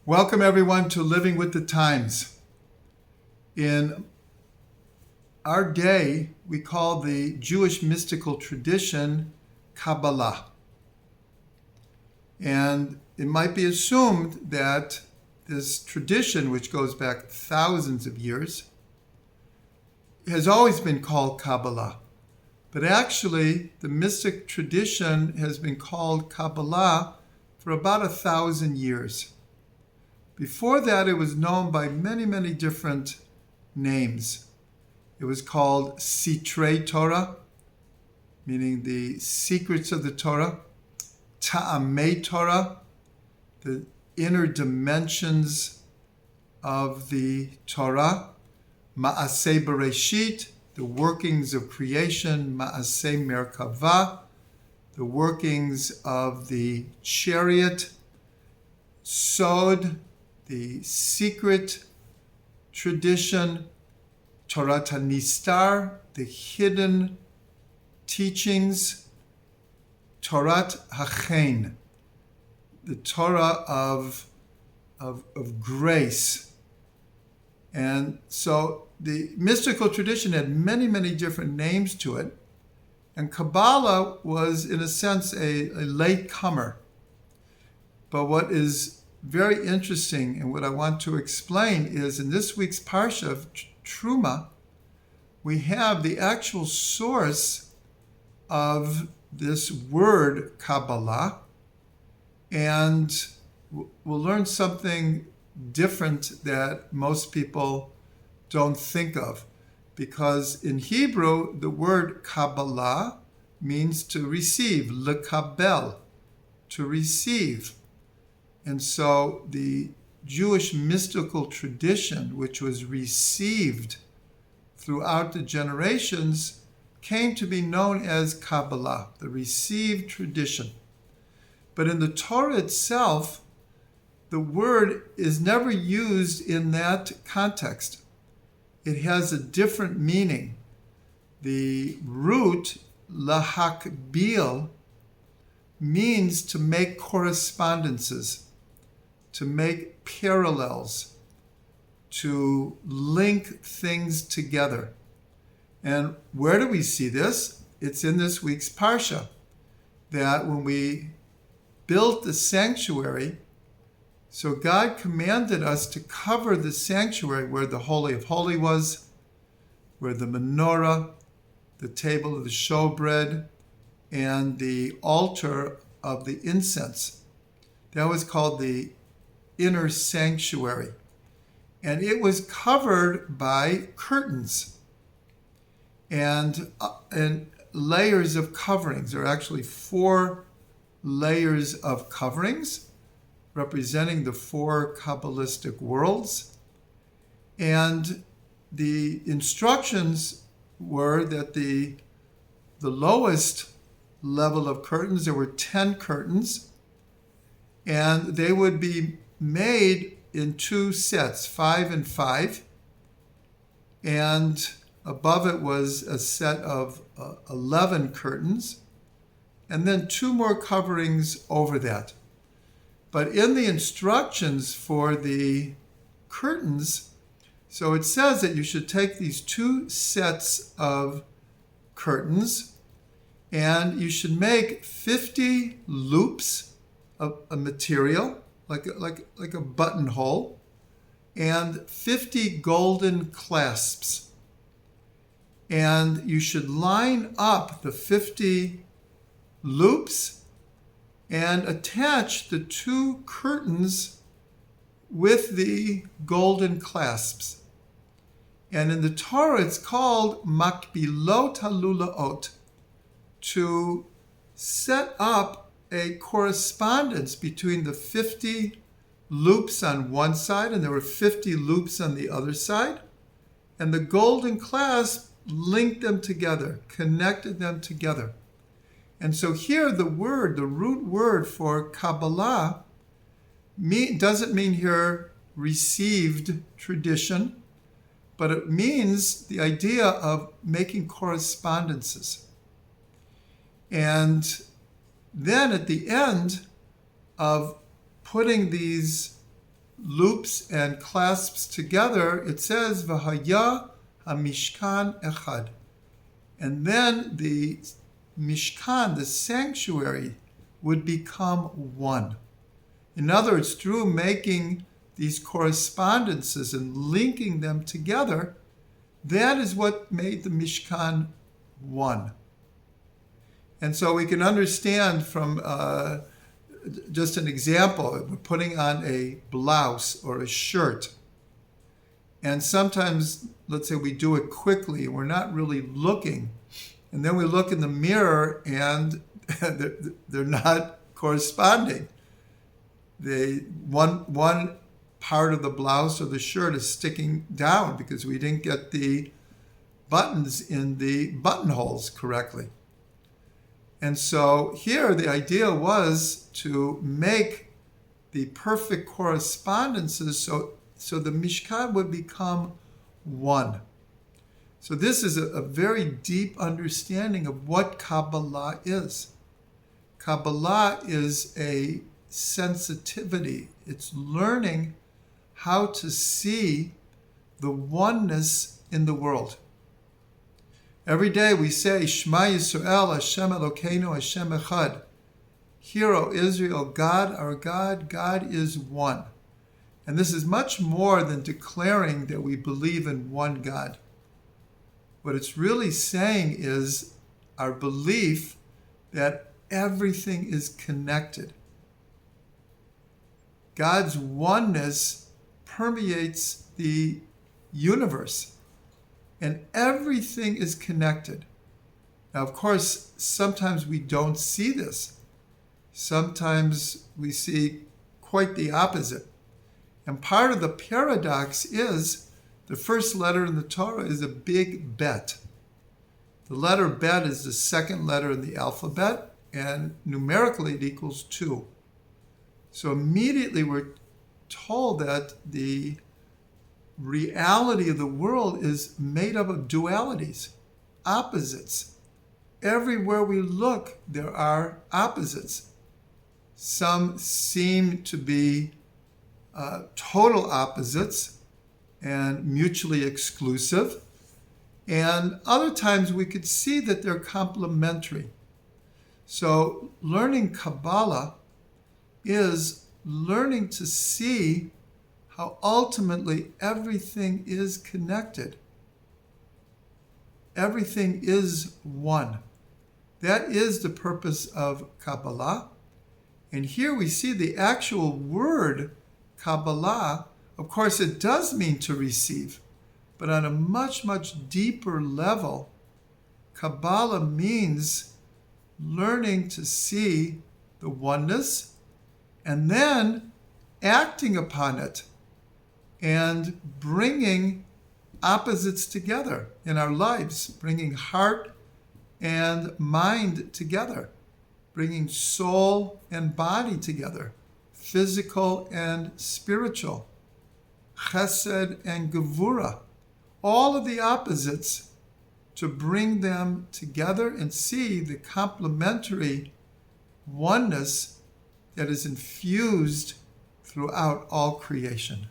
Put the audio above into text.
Welcome everyone to Living with the Times. In our day, we call the Jewish mystical tradition Kabbalah. And it might be assumed that this tradition, which goes back thousands of years, has always been called Kabbalah. But actually, the mystic tradition has been called Kabbalah for about 1,000 years. Before that, it was known by many, many different names. It was called Sitrei Torah, meaning the secrets of the Torah, Ta'amei Torah, the inner dimensions of the Torah, Ma'aseh Bereshit, the workings of creation, Ma'aseh Merkavah, the workings of the chariot, Sod, the secret tradition, Torah Nistar, the hidden teachings, Torah Hachen, the Torah of grace. And so the mystical tradition had many, many different names to it. And Kabbalah was, in a sense, a late comer. But what is very interesting and what I want to explain is in this week's Parsha of Truma, we have the actual source of this word Kabbalah, and we'll learn something different that most people don't think of, because in Hebrew the word Kabbalah means to receive, lekabel, to receive. And so the Jewish mystical tradition, which was received throughout the generations, came to be known as Kabbalah, the received tradition. But in the Torah itself, the word is never used in that context. It has a different meaning. The root, lahakbil, means to make correspondences, to make parallels, to link things together. And where do we see this? It's in this week's Parsha, that when we built the sanctuary, so God commanded us to cover the sanctuary where the Holy of Holies was, where the menorah, the table of the showbread, and the altar of the incense. That was called the inner sanctuary. And it was covered by curtains and layers of coverings. There are actually 4 layers of coverings representing the 4 Kabbalistic worlds. And the instructions were that the lowest level of curtains, there were 10 curtains, and they would be made in 2 sets, 5 and 5, and above it was a set of 11 curtains, and then 2 more coverings over that. But in the instructions for the curtains, so it says that you should take these 2 sets of curtains and you should make 50 loops of a material, like a buttonhole, and 50 golden clasps. And you should line up the 50 loops and attach the 2 curtains with the golden clasps. And in the Torah, it's called makbilot halulaot, to set up a correspondence between the 50 loops on one side, and there were 50 loops on the other side, and the golden clasp linked them together, connected them together. And so here the root word for Kabbalah doesn't mean here received tradition, but it means the idea of making correspondences. And then at the end of putting these loops and clasps together, it says, V'haya hamishkan echad. And then the Mishkan, the sanctuary, would become one. In other words, through making these correspondences and linking them together, that is what made the Mishkan one. And so we can understand from just an example, we're putting on a blouse or a shirt. And sometimes, let's say we do it quickly, we're not really looking. And then we look in the mirror and they're not corresponding. One part of the blouse or the shirt is sticking down because we didn't get the buttons in the buttonholes correctly. And so here the idea was to make the perfect correspondences so the Mishkan would become one. So this is a very deep understanding of what Kabbalah is. Kabbalah is a sensitivity. It's learning how to see the oneness in the world. Every day we say, Shema Yisrael, Hashem Elokeinu, Hashem Echad. Hear, O Israel, God, our God, God is one. And this is much more than declaring that we believe in one God. What it's really saying is our belief that everything is connected. God's oneness permeates the universe, and everything is connected. Now, of course, sometimes we don't see this. Sometimes we see quite the opposite. And part of the paradox is the first letter in the Torah is a big bet. The letter bet is the second letter in the alphabet, and numerically it equals 2. So immediately we're told that the reality of the world is made up of dualities, opposites. Everywhere we look, there are opposites. Some seem to be total opposites and mutually exclusive. And other times we could see that they're complementary. So learning Kabbalah is learning to see how ultimately everything is connected. Everything is one. That is the purpose of Kabbalah. And here we see the actual word Kabbalah. Of course, it does mean to receive, but on a much, much deeper level, Kabbalah means learning to see the oneness and then acting upon it and bringing opposites together in our lives, bringing heart and mind together, bringing soul and body together, physical and spiritual, chesed and gevura, all of the opposites, to bring them together and see the complementary oneness that is infused throughout all creation.